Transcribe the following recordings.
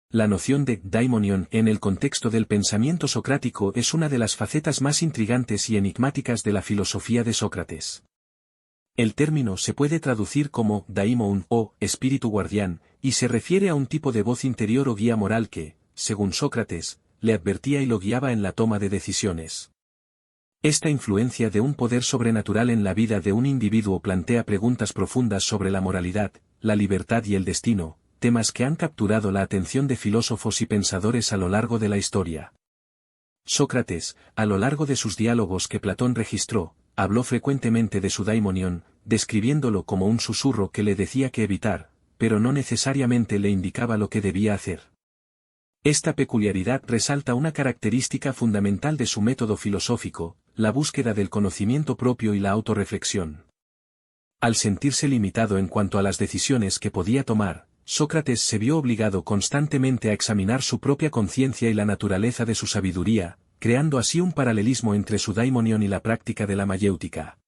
La noción de daimonion en el contexto del pensamiento socrático es una de las facetas más intrigantes y enigmáticas de la filosofía de Sócrates. El término se puede traducir como daimon o espíritu guardián, y se refiere a un tipo de voz interior o guía moral que, según Sócrates, le advertía y lo guiaba en la toma de decisiones. Esta influencia de un poder sobrenatural en la vida de un individuo plantea preguntas profundas sobre la moralidad, la libertad y el destino, temas que han capturado la atención de filósofos y pensadores a lo largo de la historia. Sócrates, a lo largo de sus diálogos que Platón registró, habló frecuentemente de su daimonion, describiéndolo como un susurro que le decía qué evitar, pero no necesariamente le indicaba lo que debía hacer. Esta peculiaridad resalta una característica fundamental de su método filosófico, la búsqueda del conocimiento propio y la autorreflexión. Al sentirse limitado en cuanto a las decisiones que podía tomar, Sócrates se vio obligado constantemente a examinar su propia conciencia y la naturaleza de su sabiduría, creando así un paralelismo entre su daimonion y la práctica de la mayéutica.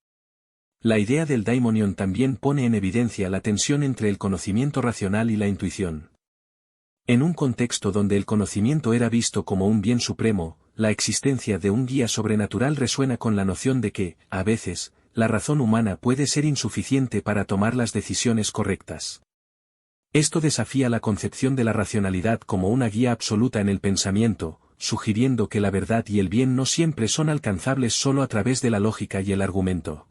La idea del daimonion también pone en evidencia la tensión entre el conocimiento racional y la intuición. En un contexto donde el conocimiento era visto como un bien supremo, la existencia de un guía sobrenatural resuena con la noción de que, a veces, la razón humana puede ser insuficiente para tomar las decisiones correctas. Esto desafía la concepción de la racionalidad como una guía absoluta en el pensamiento, sugiriendo que la verdad y el bien no siempre son alcanzables solo a través de la lógica y el argumento.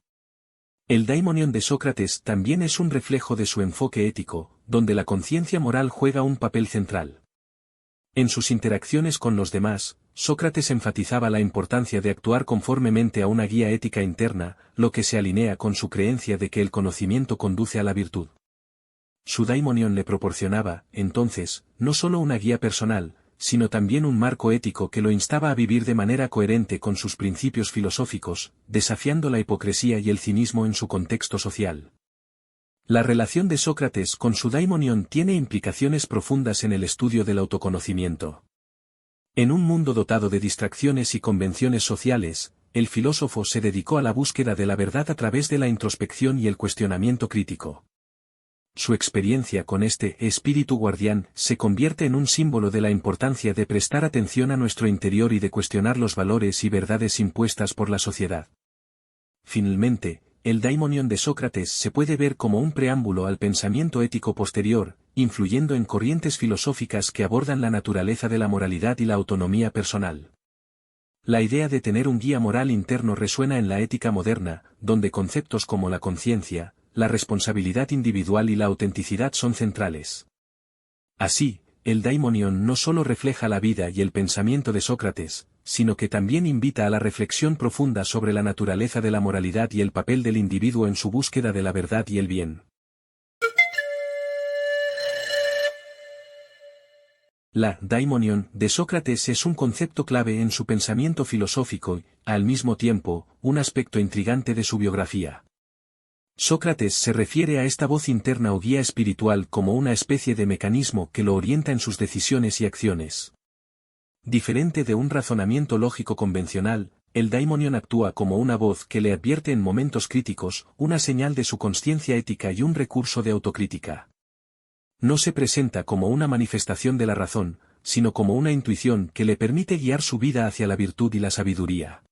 El daimonion de Sócrates también es un reflejo de su enfoque ético, donde la conciencia moral juega un papel central. En sus interacciones con los demás, Sócrates enfatizaba la importancia de actuar conformemente a una guía ética interna, lo que se alinea con su creencia de que el conocimiento conduce a la virtud. Su daimonion le proporcionaba, entonces, no solo una guía personal, sino también un marco ético que lo instaba a vivir de manera coherente con sus principios filosóficos, desafiando la hipocresía y el cinismo en su contexto social. La relación de Sócrates con su daimonion tiene implicaciones profundas en el estudio del autoconocimiento. En un mundo dotado de distracciones y convenciones sociales, el filósofo se dedicó a la búsqueda de la verdad a través de la introspección y el cuestionamiento crítico. Su experiencia con este espíritu guardián se convierte en un símbolo de la importancia de prestar atención a nuestro interior y de cuestionar los valores y verdades impuestas por la sociedad. Finalmente, el daimonion de Sócrates se puede ver como un preámbulo al pensamiento ético posterior, influyendo en corrientes filosóficas que abordan la naturaleza de la moralidad y la autonomía personal. La idea de tener un guía moral interno resuena en la ética moderna, donde conceptos como la conciencia, la responsabilidad individual y la autenticidad son centrales. Así, el daimonion no solo refleja la vida y el pensamiento de Sócrates, sino que también invita a la reflexión profunda sobre la naturaleza de la moralidad y el papel del individuo en su búsqueda de la verdad y el bien. La daimonion de Sócrates es un concepto clave en su pensamiento filosófico y, al mismo tiempo, un aspecto intrigante de su biografía. Sócrates se refiere a esta voz interna o guía espiritual como una especie de mecanismo que lo orienta en sus decisiones y acciones. Diferente de un razonamiento lógico convencional, el daimonion actúa como una voz que le advierte en momentos críticos, una señal de su consciencia ética y un recurso de autocrítica. No se presenta como una manifestación de la razón, sino como una intuición que le permite guiar su vida hacia la virtud y la sabiduría.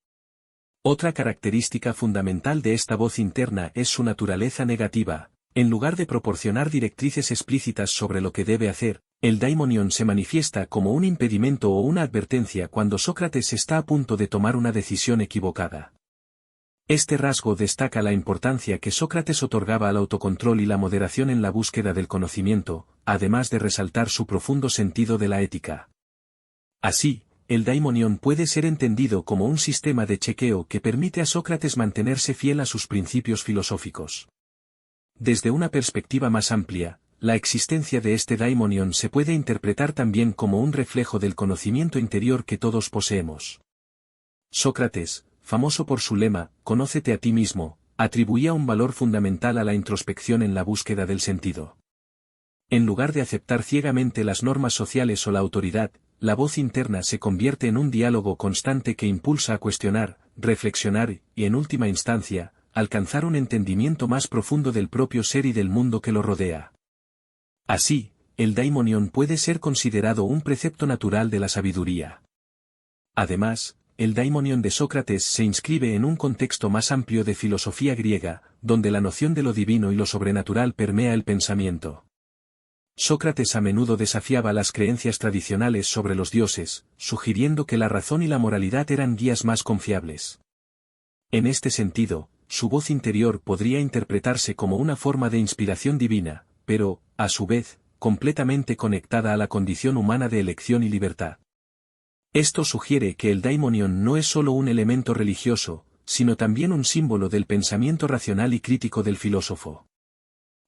Otra característica fundamental de esta voz interna es su naturaleza negativa. En lugar de proporcionar directrices explícitas sobre lo que debe hacer, el daimonion se manifiesta como un impedimento o una advertencia cuando Sócrates está a punto de tomar una decisión equivocada. Este rasgo destaca la importancia que Sócrates otorgaba al autocontrol y la moderación en la búsqueda del conocimiento, además de resaltar su profundo sentido de la ética. Así, el daimonion puede ser entendido como un sistema de chequeo que permite a Sócrates mantenerse fiel a sus principios filosóficos. Desde una perspectiva más amplia, la existencia de este daimonion se puede interpretar también como un reflejo del conocimiento interior que todos poseemos. Sócrates, famoso por su lema, «Conócete a ti mismo», atribuía un valor fundamental a la introspección en la búsqueda del sentido. En lugar de aceptar ciegamente las normas sociales o la autoridad, la voz interna se convierte en un diálogo constante que impulsa a cuestionar, reflexionar y, en última instancia, alcanzar un entendimiento más profundo del propio ser y del mundo que lo rodea. Así, el daimonion puede ser considerado un precepto natural de la sabiduría. Además, el daimonion de Sócrates se inscribe en un contexto más amplio de filosofía griega, donde la noción de lo divino y lo sobrenatural permea el pensamiento. Sócrates a menudo desafiaba las creencias tradicionales sobre los dioses, sugiriendo que la razón y la moralidad eran guías más confiables. En este sentido, su voz interior podría interpretarse como una forma de inspiración divina, pero, a su vez, completamente conectada a la condición humana de elección y libertad. Esto sugiere que el daimonion no es solo un elemento religioso, sino también un símbolo del pensamiento racional y crítico del filósofo.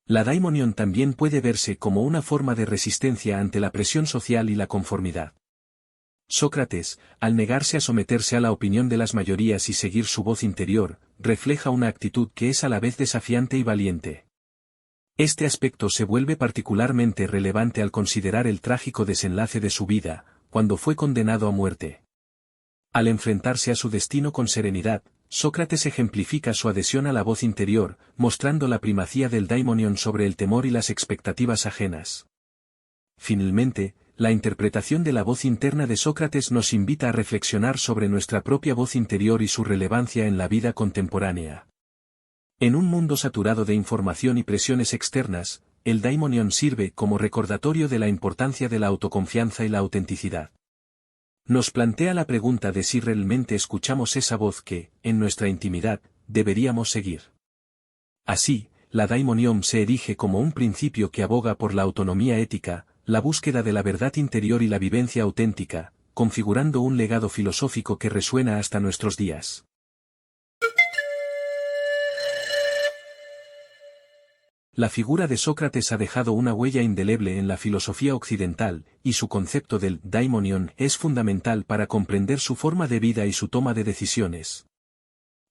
La daimonion también puede verse como una forma de resistencia ante la presión social y la conformidad. Sócrates, al negarse a someterse a la opinión de las mayorías y seguir su voz interior, refleja una actitud que es a la vez desafiante y valiente. Este aspecto se vuelve particularmente relevante al considerar el trágico desenlace de su vida, cuando fue condenado a muerte. Al enfrentarse a su destino con serenidad, Sócrates ejemplifica su adhesión a la voz interior, mostrando la primacía del daimonion sobre el temor y las expectativas ajenas. Finalmente, la interpretación de la voz interna de Sócrates nos invita a reflexionar sobre nuestra propia voz interior y su relevancia en la vida contemporánea. En un mundo saturado de información y presiones externas, el daimonion sirve como recordatorio de la importancia de la autoconfianza y la autenticidad. Nos plantea la pregunta de si realmente escuchamos esa voz que, en nuestra intimidad, deberíamos seguir. Así, la daimonion se erige como un principio que aboga por la autonomía ética, la búsqueda de la verdad interior y la vivencia auténtica, configurando un legado filosófico que resuena hasta nuestros días. La figura de Sócrates ha dejado una huella indeleble en la filosofía occidental, y su concepto del daimonion es fundamental para comprender su forma de vida y su toma de decisiones.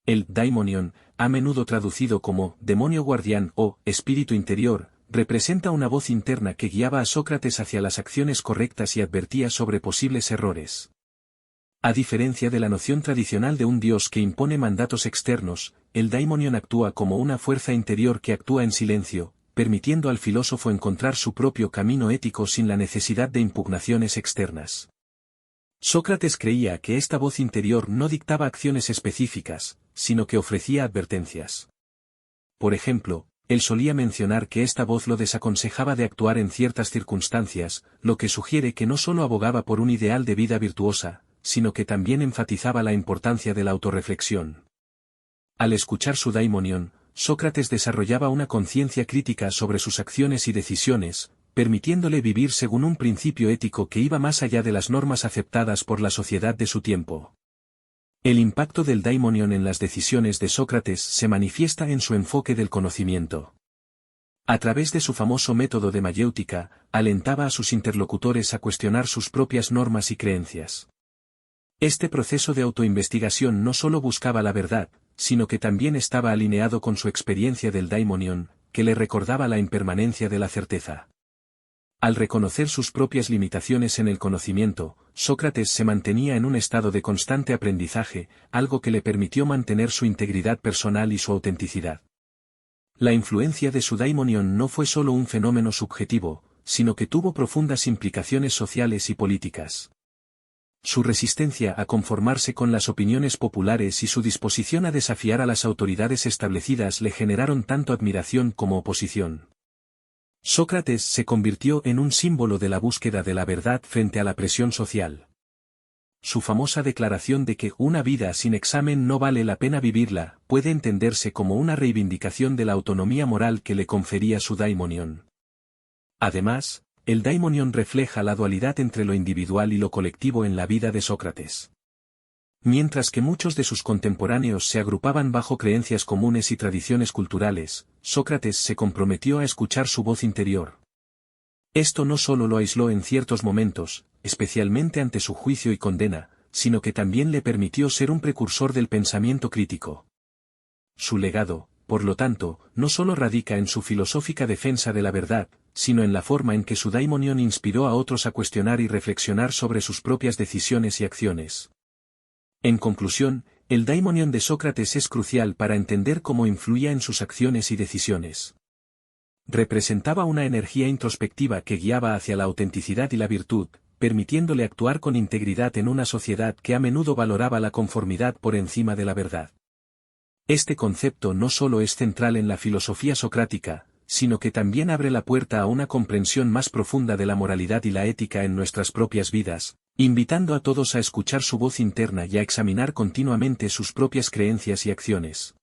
El daimonion, a menudo traducido como demonio guardián o espíritu interior, representa una voz interna que guiaba a Sócrates hacia las acciones correctas y advertía sobre posibles errores. A diferencia de la noción tradicional de un dios que impone mandatos externos, el daimonion actúa como una fuerza interior que actúa en silencio, permitiendo al filósofo encontrar su propio camino ético sin la necesidad de impugnaciones externas. Sócrates creía que esta voz interior no dictaba acciones específicas, sino que ofrecía advertencias. Por ejemplo, él solía mencionar que esta voz lo desaconsejaba de actuar en ciertas circunstancias, lo que sugiere que no solo abogaba por un ideal de vida virtuosa, sino que también enfatizaba la importancia de la autorreflexión. Al escuchar su daimonion, Sócrates desarrollaba una conciencia crítica sobre sus acciones y decisiones, permitiéndole vivir según un principio ético que iba más allá de las normas aceptadas por la sociedad de su tiempo. El impacto del daimonion en las decisiones de Sócrates se manifiesta en su enfoque del conocimiento. A través de su famoso método de mayéutica, alentaba a sus interlocutores a cuestionar sus propias normas y creencias. Este proceso de autoinvestigación no solo buscaba la verdad, sino que también estaba alineado con su experiencia del daimonion, que le recordaba la impermanencia de la certeza. Al reconocer sus propias limitaciones en el conocimiento, Sócrates se mantenía en un estado de constante aprendizaje, algo que le permitió mantener su integridad personal y su autenticidad. La influencia de su daimonion no fue solo un fenómeno subjetivo, sino que tuvo profundas implicaciones sociales y políticas. Su resistencia a conformarse con las opiniones populares y su disposición a desafiar a las autoridades establecidas le generaron tanto admiración como oposición. Sócrates se convirtió en un símbolo de la búsqueda de la verdad frente a la presión social. Su famosa declaración de que una vida sin examen no vale la pena vivirla, puede entenderse como una reivindicación de la autonomía moral que le confería su daimonion. Además, el daimonion refleja la dualidad entre lo individual y lo colectivo en la vida de Sócrates. Mientras que muchos de sus contemporáneos se agrupaban bajo creencias comunes y tradiciones culturales, Sócrates se comprometió a escuchar su voz interior. Esto no solo lo aisló en ciertos momentos, especialmente ante su juicio y condena, sino que también le permitió ser un precursor del pensamiento crítico. Su legado, por lo tanto, no solo radica en su filosófica defensa de la verdad, sino en la forma en que su daimonion inspiró a otros a cuestionar y reflexionar sobre sus propias decisiones y acciones. En conclusión, el daimonion de Sócrates es crucial para entender cómo influía en sus acciones y decisiones. Representaba una energía introspectiva que guiaba hacia la autenticidad y la virtud, permitiéndole actuar con integridad en una sociedad que a menudo valoraba la conformidad por encima de la verdad. Este concepto no solo es central en la filosofía socrática, sino que también abre la puerta a una comprensión más profunda de la moralidad y la ética en nuestras propias vidas, invitando a todos a escuchar su voz interna y a examinar continuamente sus propias creencias y acciones.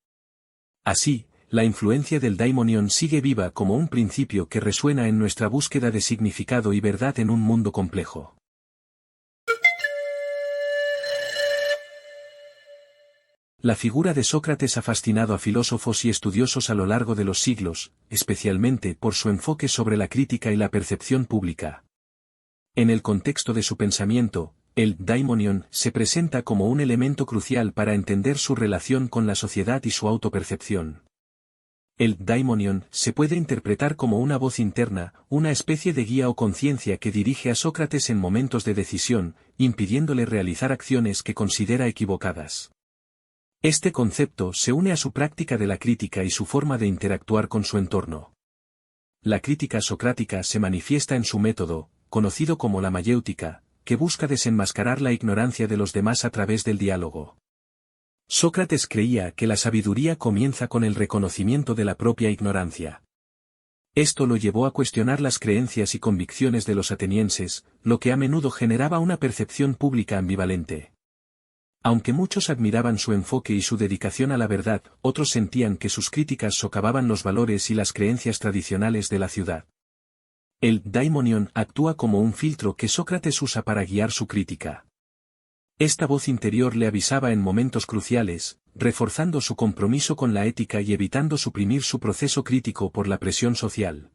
Así, la influencia del daimonion sigue viva como un principio que resuena en nuestra búsqueda de significado y verdad en un mundo complejo. La figura de Sócrates ha fascinado a filósofos y estudiosos a lo largo de los siglos, especialmente por su enfoque sobre la crítica y la percepción pública. En el contexto de su pensamiento, el daimonion se presenta como un elemento crucial para entender su relación con la sociedad y su autopercepción. El daimonion se puede interpretar como una voz interna, una especie de guía o conciencia que dirige a Sócrates en momentos de decisión, impidiéndole realizar acciones que considera equivocadas. Este concepto se une a su práctica de la crítica y su forma de interactuar con su entorno. La crítica socrática se manifiesta en su método, conocido como la mayéutica, que busca desenmascarar la ignorancia de los demás a través del diálogo. Sócrates creía que la sabiduría comienza con el reconocimiento de la propia ignorancia. Esto lo llevó a cuestionar las creencias y convicciones de los atenienses, lo que a menudo generaba una percepción pública ambivalente. Aunque muchos admiraban su enfoque y su dedicación a la verdad, otros sentían que sus críticas socavaban los valores y las creencias tradicionales de la ciudad. El daimonion actúa como un filtro que Sócrates usa para guiar su crítica. Esta voz interior le avisaba en momentos cruciales, reforzando su compromiso con la ética y evitando suprimir su proceso crítico por la presión social.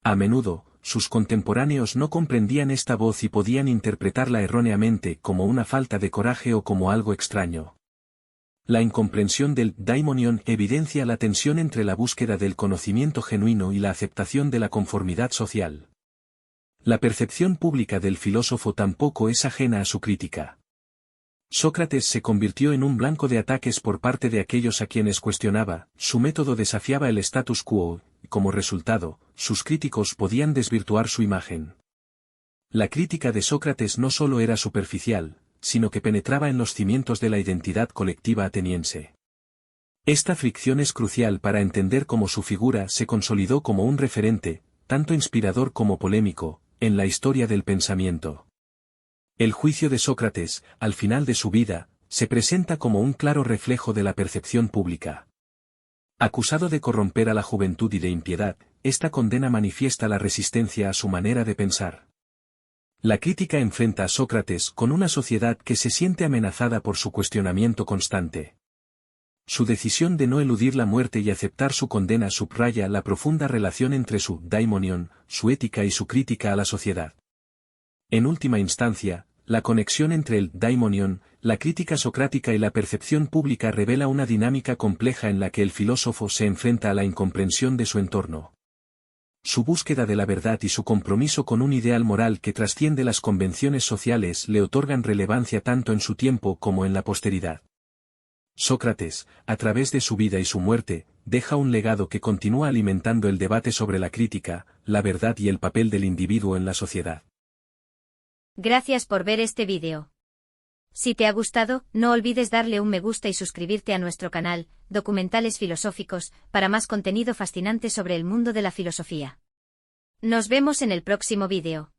A menudo, sus contemporáneos no comprendían esta voz y podían interpretarla erróneamente como una falta de coraje o como algo extraño. La incomprensión del daimonion evidencia la tensión entre la búsqueda del conocimiento genuino y la aceptación de la conformidad social. La percepción pública del filósofo tampoco es ajena a su crítica. Sócrates se convirtió en un blanco de ataques por parte de aquellos a quienes cuestionaba, su método desafiaba el status quo, y como resultado, sus críticos podían desvirtuar su imagen. La crítica de Sócrates no solo era superficial, sino que penetraba en los cimientos de la identidad colectiva ateniense. Esta fricción es crucial para entender cómo su figura se consolidó como un referente, tanto inspirador como polémico, en la historia del pensamiento. El juicio de Sócrates, al final de su vida, se presenta como un claro reflejo de la percepción pública. Acusado de corromper a la juventud y de impiedad, esta condena manifiesta la resistencia a su manera de pensar. La crítica enfrenta a Sócrates con una sociedad que se siente amenazada por su cuestionamiento constante. Su decisión de no eludir la muerte y aceptar su condena subraya la profunda relación entre su daimonion, su ética y su crítica a la sociedad. En última instancia, la conexión entre el daimonion, la crítica socrática y la percepción pública revela una dinámica compleja en la que el filósofo se enfrenta a la incomprensión de su entorno. Su búsqueda de la verdad y su compromiso con un ideal moral que trasciende las convenciones sociales le otorgan relevancia tanto en su tiempo como en la posteridad. Sócrates, a través de su vida y su muerte, deja un legado que continúa alimentando el debate sobre la crítica, la verdad y el papel del individuo en la sociedad. Gracias por ver este vídeo. Si te ha gustado, no olvides darle un me gusta y suscribirte a nuestro canal, Documentales Filosóficos, para más contenido fascinante sobre el mundo de la filosofía. Nos vemos en el próximo vídeo.